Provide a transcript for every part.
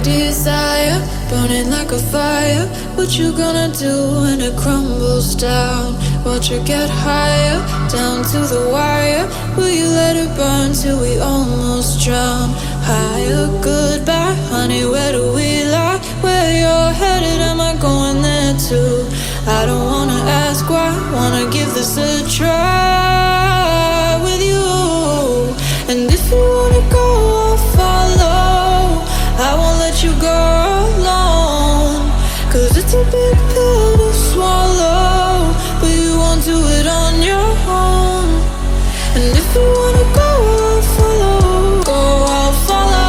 desire, burning like a fire. What you gonna do when it crumbles down? Watch it get higher, down to the wire. Will you let it burn till we almost drown? Higher, goodbye, honey, where do we lie? Where you're headed, am I going there too? I don't wanna ask why, wanna give this a try with you. And if you wanna go, I'll follow. I won't let you go alone, 'cause it's a big pill to swallow, but you won't do it on your own. And if you wanna go, I'll follow. Go, I'll follow.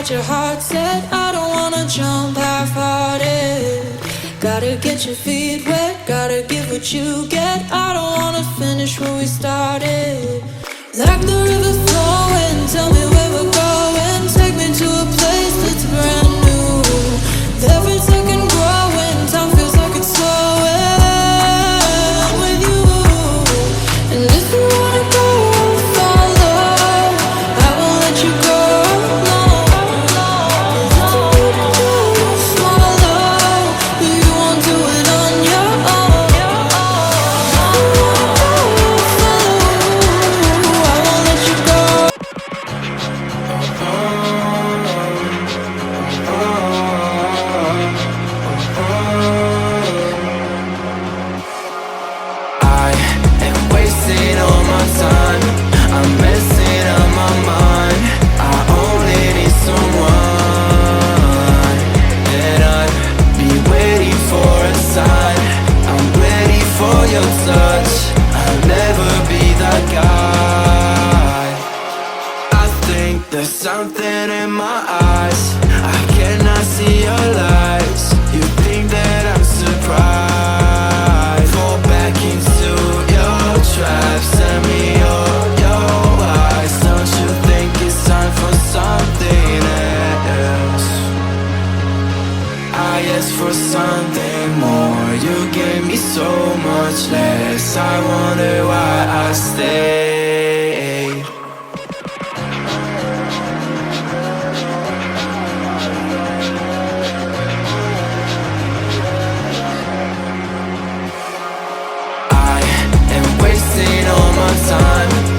Your heart set, I don't wanna jump half-hearted. Gotta get your feet wet, gotta give what you get. I don't wanna finish where we started. Like the river flowing, tell me where we're going. Take me to a place that's brand new. Every second growing, time feels like it's slowing with you. And if you wanna go, I'll follow. I won't let you go. Something in my eyes, I cannot see your lies. You think that I'm surprised? Fall back into your trap, send me your eyes. Don't you think it's time for something else? I asked for something more, you gave me so much less. I wonder why I stayed. Time